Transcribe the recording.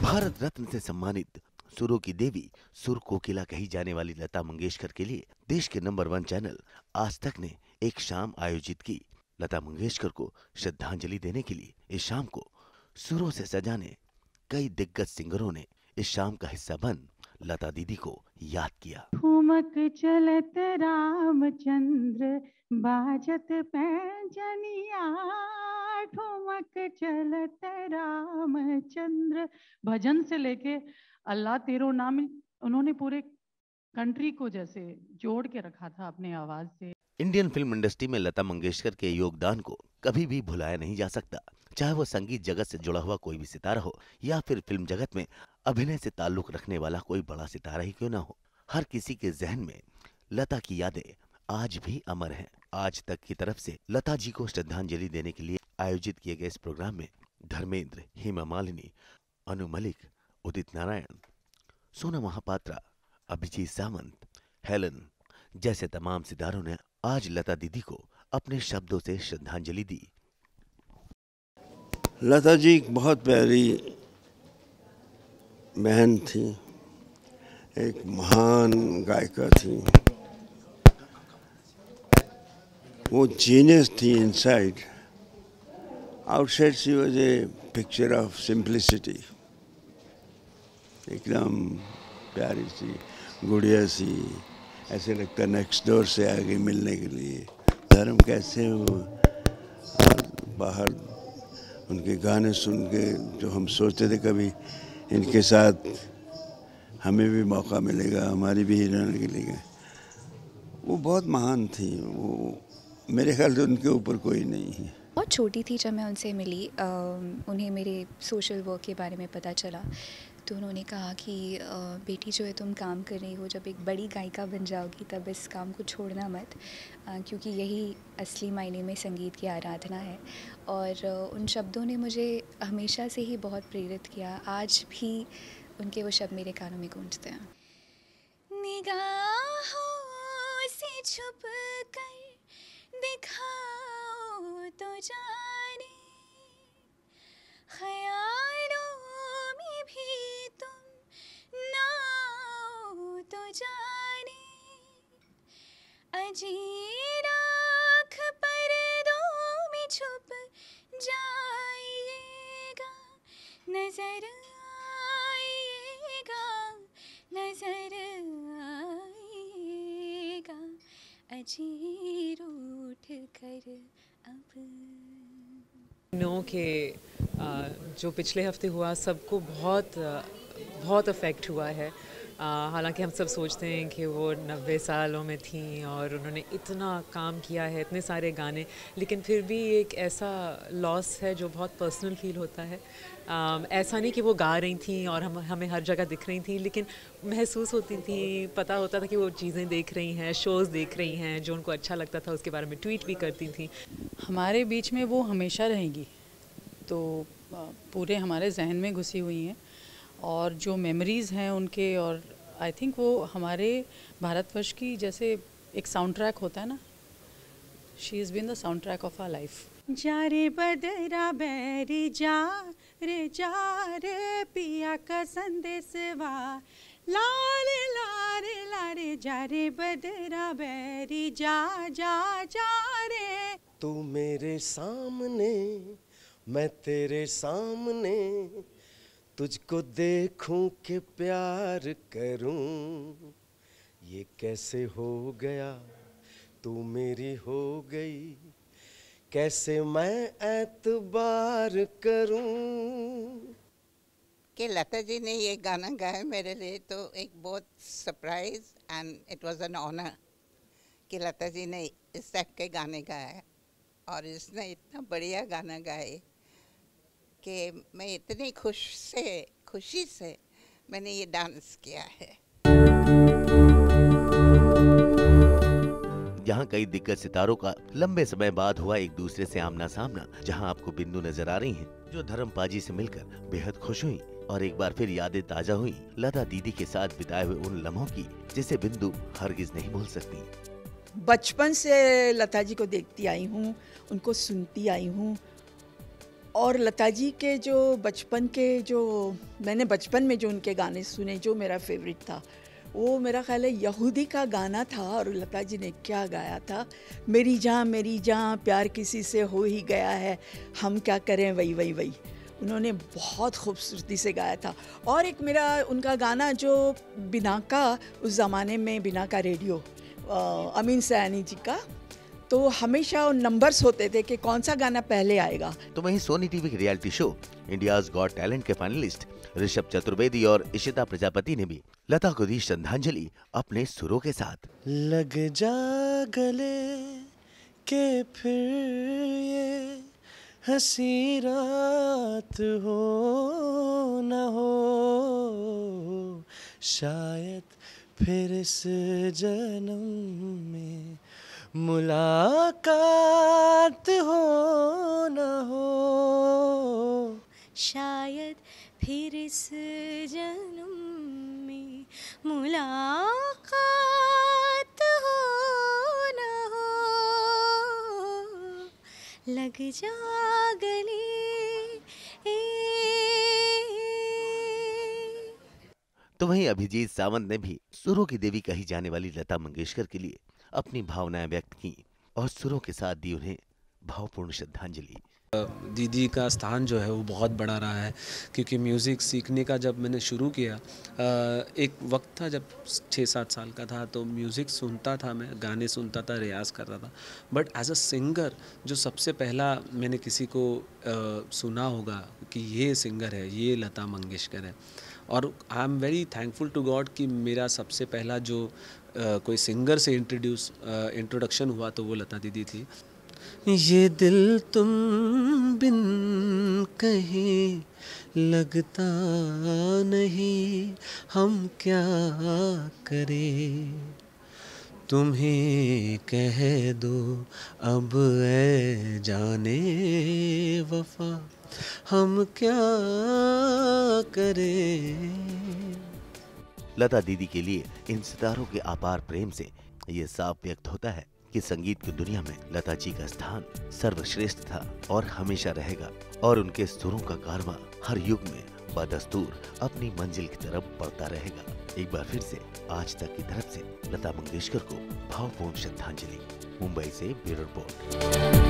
भारत रत्न से सम्मानित सुरों की देवी, सुर कोकिला कही जाने वाली लता मंगेशकर के लिए देश के नंबर 1 चैनल आज तक ने एक शाम आयोजित की। लता मंगेशकर को श्रद्धांजलि देने के लिए इस शाम को सुरों से सजाने कई दिग्गज सिंगरों ने इस शाम का हिस्सा बन लता दीदी को याद किया। ठुमक चलत रामचंद्र बाजत पैंजनिया, ठुमक चलत रामचंद्र। भजन से लेके अल्लाह तेरो नाम, उन्होंने पूरे कंट्री को जैसे जोड़ के रखा था अपने आवाज से। इंडियन फिल्म इंडस्ट्री में लता मंगेशकर के योगदान को कभी भी भुलाया नहीं जा सकता, चाहे वो संगीत जगत से जुड़ा हुआ कोई भी सितारा हो या फिर फिल्म जगत में अभिनय से ताल्लुक रखने वाला कोई बड़ा सितारा ही क्यों ना हो। हर किसी के जहन में लता की यादें आज भी अमर हैं। आज तक की तरफ से लता जी को श्रद्धांजलि देने के लिए आयोजित किए गए इस प्रोग्राम में धर्मेंद्र, हेमा मालिनी, अनु मलिक, उदित नारायण, सोनम महापात्रा, अभिजीत सावंत, हेलन जैसे तमाम सितारों ने आज लता दीदी को अपने शब्दों से श्रद्धांजलि दी। लता जी एक बहुत प्यारी बहन थी, एक महान गायिका थी। वो जीनियस थी inside, outside she was a picture of simplicity. एकदम प्यारी सी गुड़िया सी, ऐसे लगता नेक्स्ट डोर से आ गई मिलने के लिए। धर्म कैसे हो, और बाहर उनके गाने सुन के जो हम सोचते थे कभी इनके साथ हमें भी मौका मिलेगा, हमारी भी हीरोइन निकलेगा। वो बहुत महान थी, वो मेरे ख्याल से उनके ऊपर कोई नहीं है। बहुत छोटी थी जब मैं उनसे मिली, उन्हें मेरे सोशल वर्क के बारे में पता चला तो उन्होंने कहा कि बेटी जो है तुम काम कर रही हो, जब एक बड़ी गायिका बन जाओगी तब इस काम को छोड़ना मत, क्योंकि यही असली मायने में संगीत की आराधना है। और उन शब्दों ने मुझे हमेशा से ही बहुत प्रेरित किया। आज भी उनके वो शब्द मेरे कानों में गूंजते हैं। निगाहों से छुप कर दिखाओ तो जाने, ख्यालों में भी तुम नाओ तो जाने, अजीब आँख पर्दों में छुप जाइएगा, नजर आइएगा, नजर आइएगा, अजीर उठ कर अब। नो के जो पिछले हफ्ते हुआ सबको बहुत अफेक्ट हुआ है। हालांकि हम सब सोचते हैं कि वो 90 सालों में थी और उन्होंने इतना काम किया है, इतने सारे गाने, लेकिन फिर भी एक ऐसा लॉस है जो बहुत पर्सनल फील होता है। ऐसा नहीं कि वो गा रही थी और हमें हर जगह दिख रही थी, लेकिन महसूस होती थी, पता होता था कि वो चीज़ें देख रही हैं, शोज़ देख रही हैं, जो उनको अच्छा लगता था उसके बारे में ट्वीट भी करती थी। हमारे बीच में वो हमेशा रहेंगी, तो पूरे हमारे जहन में घुसी हुई हैं और जो मेमोरीज़ हैं उनके, और आई थिंक वो हमारे भारतवर्ष की जैसे एक साउंड ट्रैक होता है ना, she is been the sound track of our life. जा रे बदरा बैरी जा रे पिया का संदेशवा, लारे लारे लारे जा रे बदरा बैरी जा रे। तू मेरे सामने मैं तेरे सामने, तुझको देखूं कि प्यार करूं, ये कैसे हो गया तू मेरी हो गई, कैसे मैं एतबार करूं। कि लता जी ने ये गाना गाया मेरे लिए तो एक बहुत surprise and it was an honour कि लता जी ने इस टाइप के गाने गाए, और इसने इतना बढ़िया गाना गाए कि मैं इतनी खुशी से मैंने ये डांस किया है। यहाँ कई दिग्गज सितारों का लंबे समय बाद हुआ एक दूसरे से आमना सामना, जहाँ आपको बिंदु नजर आ रही हैं, जो धर्म पाजी से मिलकर बेहद खुश हुई और एक बार फिर यादें ताजा हुई लता दीदी के साथ बिताए हुए उन लम्हों की, जिसे बिंदु हरगिज नहीं भूल सकती। बचपन से लता जी को देखती आई हूँ, उनको सुनती आई हूँ, और लता जी के जो बचपन के जो मैंने बचपन में जो उनके गाने सुने, जो मेरा फेवरेट था वो मेरा ख्याल है यहूदी का गाना था। और लता जी ने क्या गाया था, मेरी जान प्यार किसी से हो ही गया है, हम क्या करें वही वही वही। उन्होंने बहुत खूबसूरती से गाया था। और एक मेरा उनका गाना जो बिना का, उस ज़माने में बिना का रेडियो, अमीन सयानी जी का, तो हमेशा नंबर्स होते थे कि कौन सा गाना पहले आएगा। तो वहीं सोनी टीवी के reality show India's got talent के फाइनलिस्ट ऋषभ चतुर्वेदी और इशिता प्रजापति ने भी लता को दी श्रद्धांजलि अपने सुरों के साथ। लग जा गले के फिर ये हंसी रात हो न हो, शायद फिर इस जन्म में मुलाकात हो न हो, शायद फिर इस जन्म में मुलाकात हो न हो, लग जा गले। तो वहीं अभिजीत सावंत ने भी सुरों की देवी कही जाने वाली लता मंगेशकर के लिए अपनी भावनाएं व्यक्त की और सुरों के साथ दी उन्हें भावपूर्ण श्रद्धांजलि। दीदी का स्थान जो है वो बहुत बड़ा रहा है, क्योंकि म्यूज़िक सीखने का जब मैंने शुरू किया, एक वक्त था जब 6-7 साल का था, तो म्यूज़िक सुनता था, मैं गाने सुनता था, रियाज़ करता था, बट एज अ सिंगर जो सबसे पहला मैंने किसी को सुना होगा कि ये सिंगर है, ये लता मंगेशकर है। और I am very thankful to God कि मेरा सबसे पहला जो कोई सिंगर से इंट्रोडक्शन हुआ तो वो लता दीदी थी। ये दिल तुम बिन कहीं लगता नहीं, हम क्या करें, तुम्हें कह दो अब ऐ जाने वफा, हम क्या करें। लता दीदी के लिए इन सितारों के अपार प्रेम से ये साफ व्यक्त होता है कि संगीत की दुनिया में लता जी का स्थान सर्वश्रेष्ठ था और हमेशा रहेगा, और उनके सुरों का कारवां हर युग में बदस्तूर अपनी मंजिल की तरफ बढ़ता रहेगा। एक बार फिर से आज तक की तरफ से लता मंगेशकर को भावपूर्ण श्रद्धांजलि। मुंबई से ब्यूरो रिपोर्ट।